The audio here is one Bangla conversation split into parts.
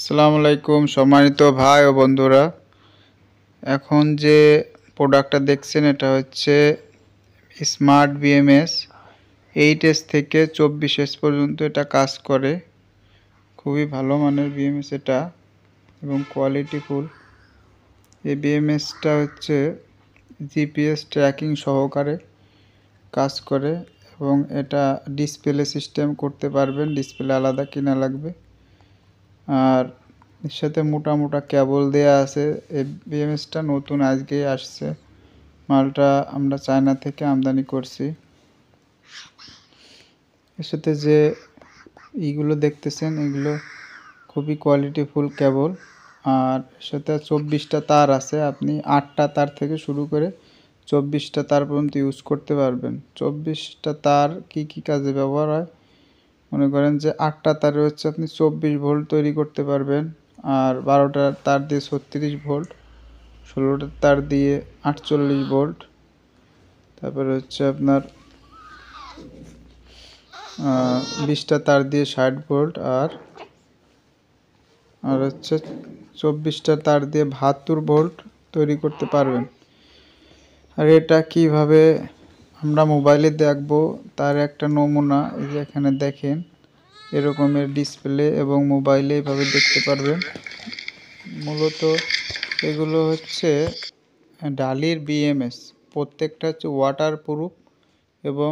আসসালামু আলাইকুম সম্মানিত ভাই ও বন্ধুরা। এখন যে প্রোডাক্টটা দেখছেন এটা হচ্ছে স্মার্ট বিএমএস 8S থেকে 24S পর্যন্ত এটা কাজ করে। খুবই ভালো মানের বিএমএস এটা এবং কোয়ালিটিফুল। এই বিএমএসটা হচ্ছে জিপিএস ট্র্যাকিং সহকারে কাজ করে এবং এটা ডিসপ্লে সিস্টেম করতে পারবেন, ডিসপ্লে আলাদা কিনা লাগবে। আর এর সাথে মোটা মোটা কেবল দেয়া আছে। এই বিএমএসটা নতুন আজকেই আসছে, মালটা আমরা চায়না থেকে আমদানি করছি। এর সাথে যে এইগুলো দেখতেছেন এগুলো খুবই কোয়ালিটিফুল কেবল। আর এর সাথে 24টা তার আছে, আপনি 8টা তার থেকে শুরু করে 24টা তার পর্যন্ত ইউজ করতে পারবেন। 24টা তার কি কি কাজে ব্যবহার হয় মনে করেন যে 8টা তারে হচ্ছে আপনি 24 ভোল্ট তৈরি করতে পারবেন, আর 12টা তার দিয়ে 36 ভোল্ট, 16টা তার দিয়ে 48 ভোল্ট, তারপরে হচ্ছে আপনার 20টা তার দিয়ে 60 ভোল্ট, আর হচ্ছে 24টা তার দিয়ে 72 ভোল্ট তৈরি করতে পারবেন। আর এটা কিভাবে আমরা মোবাইলে দেখব তার একটা নমুনা এই যে এখানে দেখেন, এরকমের ডিসপ্লে এবং মোবাইলে এইভাবে দেখতে পারবেন। মূলত এগুলো হচ্ছে ডালির বিএমএস, প্রত্যেকটা হচ্ছে ওয়াটার প্রুফ এবং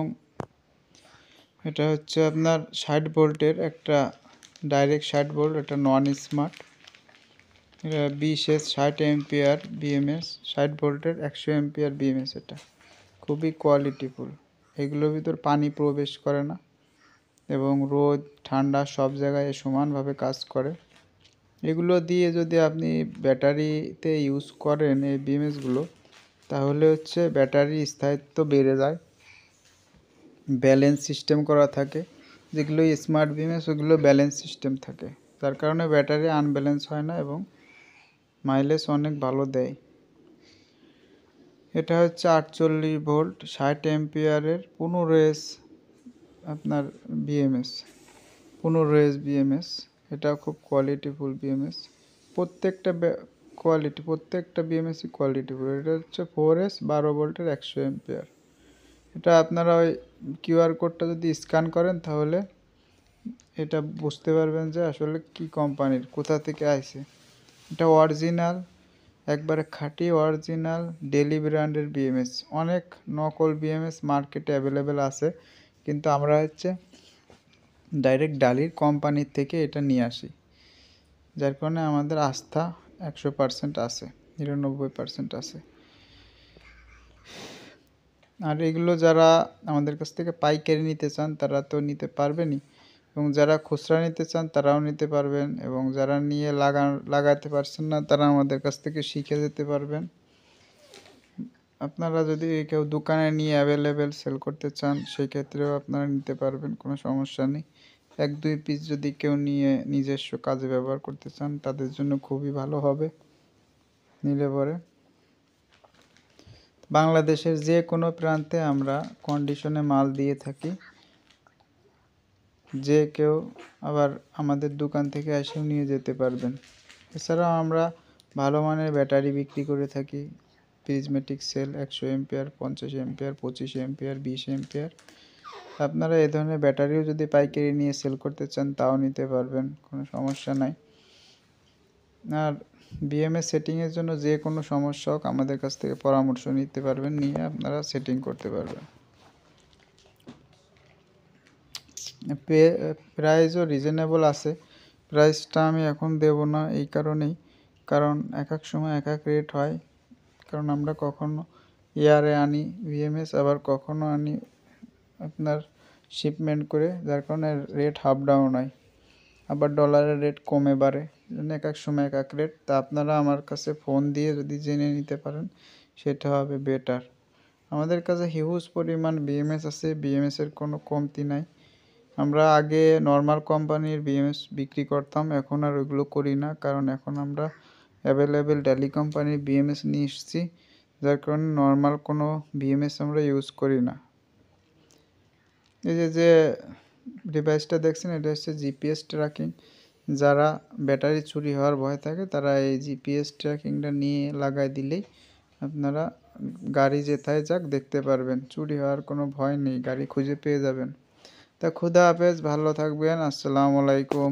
এটা হচ্ছে আপনার 60 ভোল্টের একটা ডাইরেক্ট 60 ভোল্ট, এটা নন স্মার্ট। এটা 20S 60 এম্পিয়ার বিএমএস, 60 ভোল্টের 100 এম্পিয়ার বিএমএস। এটা খুবই কোয়ালিটিফুল। এগুলোর ভিতর পানি প্রবেশ করে না এবং রোদ ঠান্ডা সব জায়গায় সমানভাবে কাজ করে। এগুলো দিয়ে যদি আপনি ব্যাটারিতে ইউজ করেন এই বিএমএসগুলো, তাহলে হচ্ছে ব্যাটারির স্থায়িত্ব বেড়ে যায়, ব্যালেন্স সিস্টেম করা থাকে। যেগুলো স্মার্ট বিএমএস ওগুলো ব্যালেন্স সিস্টেম থাকে, যার কারণে ব্যাটারি আনব্যালেন্স হয় না এবং মাইলেজ অনেক ভালো দেয়। এটা হচ্ছে 48 ভোল্ট 60 এম্পিয়ারের 15S আপনার বিএমএস, 15S বিএমএস। এটাও খুব কোয়ালিটিফুল বিএমএস। প্রত্যেকটা প্রত্যেকটা বিএমএসই কোয়ালিটিফুল। এটা হচ্ছে 4S 12 ভোল্টের 100 এম্পিয়ার। এটা আপনারা ওই কিউআর কোডটা যদি স্ক্যান করেন তাহলে এটা বুঝতে পারবেন যে আসলে কি কোম্পানির, কোথা থেকে আসে। এটা অরিজিনাল, একবারে খাঁটি অরিজিনাল ডেলি ব্র্যান্ডের বিএমএস। অনেক নকল বিএমএস মার্কেটে অ্যাভেলেবেল আছে, কিন্তু আমরা হচ্ছে ডাইরেক্ট ডালির কোম্পানির থেকে এটা নিয়ে আসি, যার কারণে আমাদের আস্থা 100% আছে, 99% আছে। আর এগুলো যারা আমাদের কাছ থেকে পাইকারি নিতে চান তারা তো নিতে পারবেনই, এবং যারা খুচরা নিতে চান তারাও নিতে পারবেন, এবং যারা নিয়ে লাগাতে পারছেন না তারা আমাদের কাছ থেকে শিখে যেতে পারবেন। আপনারা যদি কেউ দোকানে নিয়ে অ্যাভেলেবেল সেল করতে চান সেই ক্ষেত্রেও আপনারা নিতে পারবেন, কোনো সমস্যা নেই। 1-2 পিস যদি কেউ নিয়ে নিজস্ব কাজে ব্যবহার করতে চান তাদের জন্য খুবই ভালো হবে নিলে পরে। বাংলাদেশের যে কোনো প্রান্তে আমরা কন্ডিশনে মাল দিয়ে থাকি, যে কেউ আবার আমাদের দোকান থেকে এসেও নিয়ে যেতে পারবেন। এছাড়াও আমরা ভালো মানের ব্যাটারি বিক্রি করে থাকি, prismatic cell 100 ampere, 50 ampere, 25 ampere, 20 ampere. আপনারা এই ধরনের ব্যাটারিও যদি পাইকারি নিয়ে সেল করতে চান তাও নিতে পারবেন, কোনো সমস্যা নাই। আর বিএমএস সেটিংয়ের জন্য যে কোনো সমস্যা হোক আমাদের কাছ থেকে পরামর্শ নিতে পারবেন, নিয়ে আপনারা সেটিং করতে পারবেন। প্রাইসও রিজনেবল আছে। প্রাইসটা আমি এখন দেব না এই কারণেই, কারণ এক এক সময় এক এক রেট হয়। কারণ আমরা কখনো এয়ারে আনি বিএমএস, আবার কখনো আনি আপনার শিপমেন্ট করে, যার কারণে রেট হাফ ডাউন হয়। আবার ডলারের রেট কমে বাড়ে, জন্য এক এক সময় এক এক রেট। তা আপনারা আমার কাছে ফোন দিয়ে যদি জেনে নিতে পারেন সেটা হবে বেটার। আমাদের কাছে হিউজ পরিমাণ বিএমএস আছে, বিএমএসের কোনো কমতি নাই। আমরা আগে নর্মাল কোম্পানির বিএমএস বিক্রি করতাম, এখন আর ওইগুলো করি না, কারণ এখন আমরা অ্যাভেলেবেল ডেলি কোম্পানির বিএমএস নিয়ে এসেছি, যার কারণে নর্মাল কোনো বিএমএস আমরা ইউজ করি না। এই যে ডিভাইসটা দেখছেন এটা হচ্ছে জিপিএস ট্র্যাকিং। যারা ব্যাটারি চুরি হওয়ার ভয় থাকে তারা এই জিপিএস ট্র্যাকিংটা নিয়ে লাগাই দিলেই আপনারা গাড়ি যেথায় যাক দেখতে পারবেন। চুরি হওয়ার কোনো ভয় নেই, গাড়ি খুঁজে পেয়ে যাবেন। তা খুদা হাফেজ, ভালো থাকবেন। আসসালামু আলাইকুম।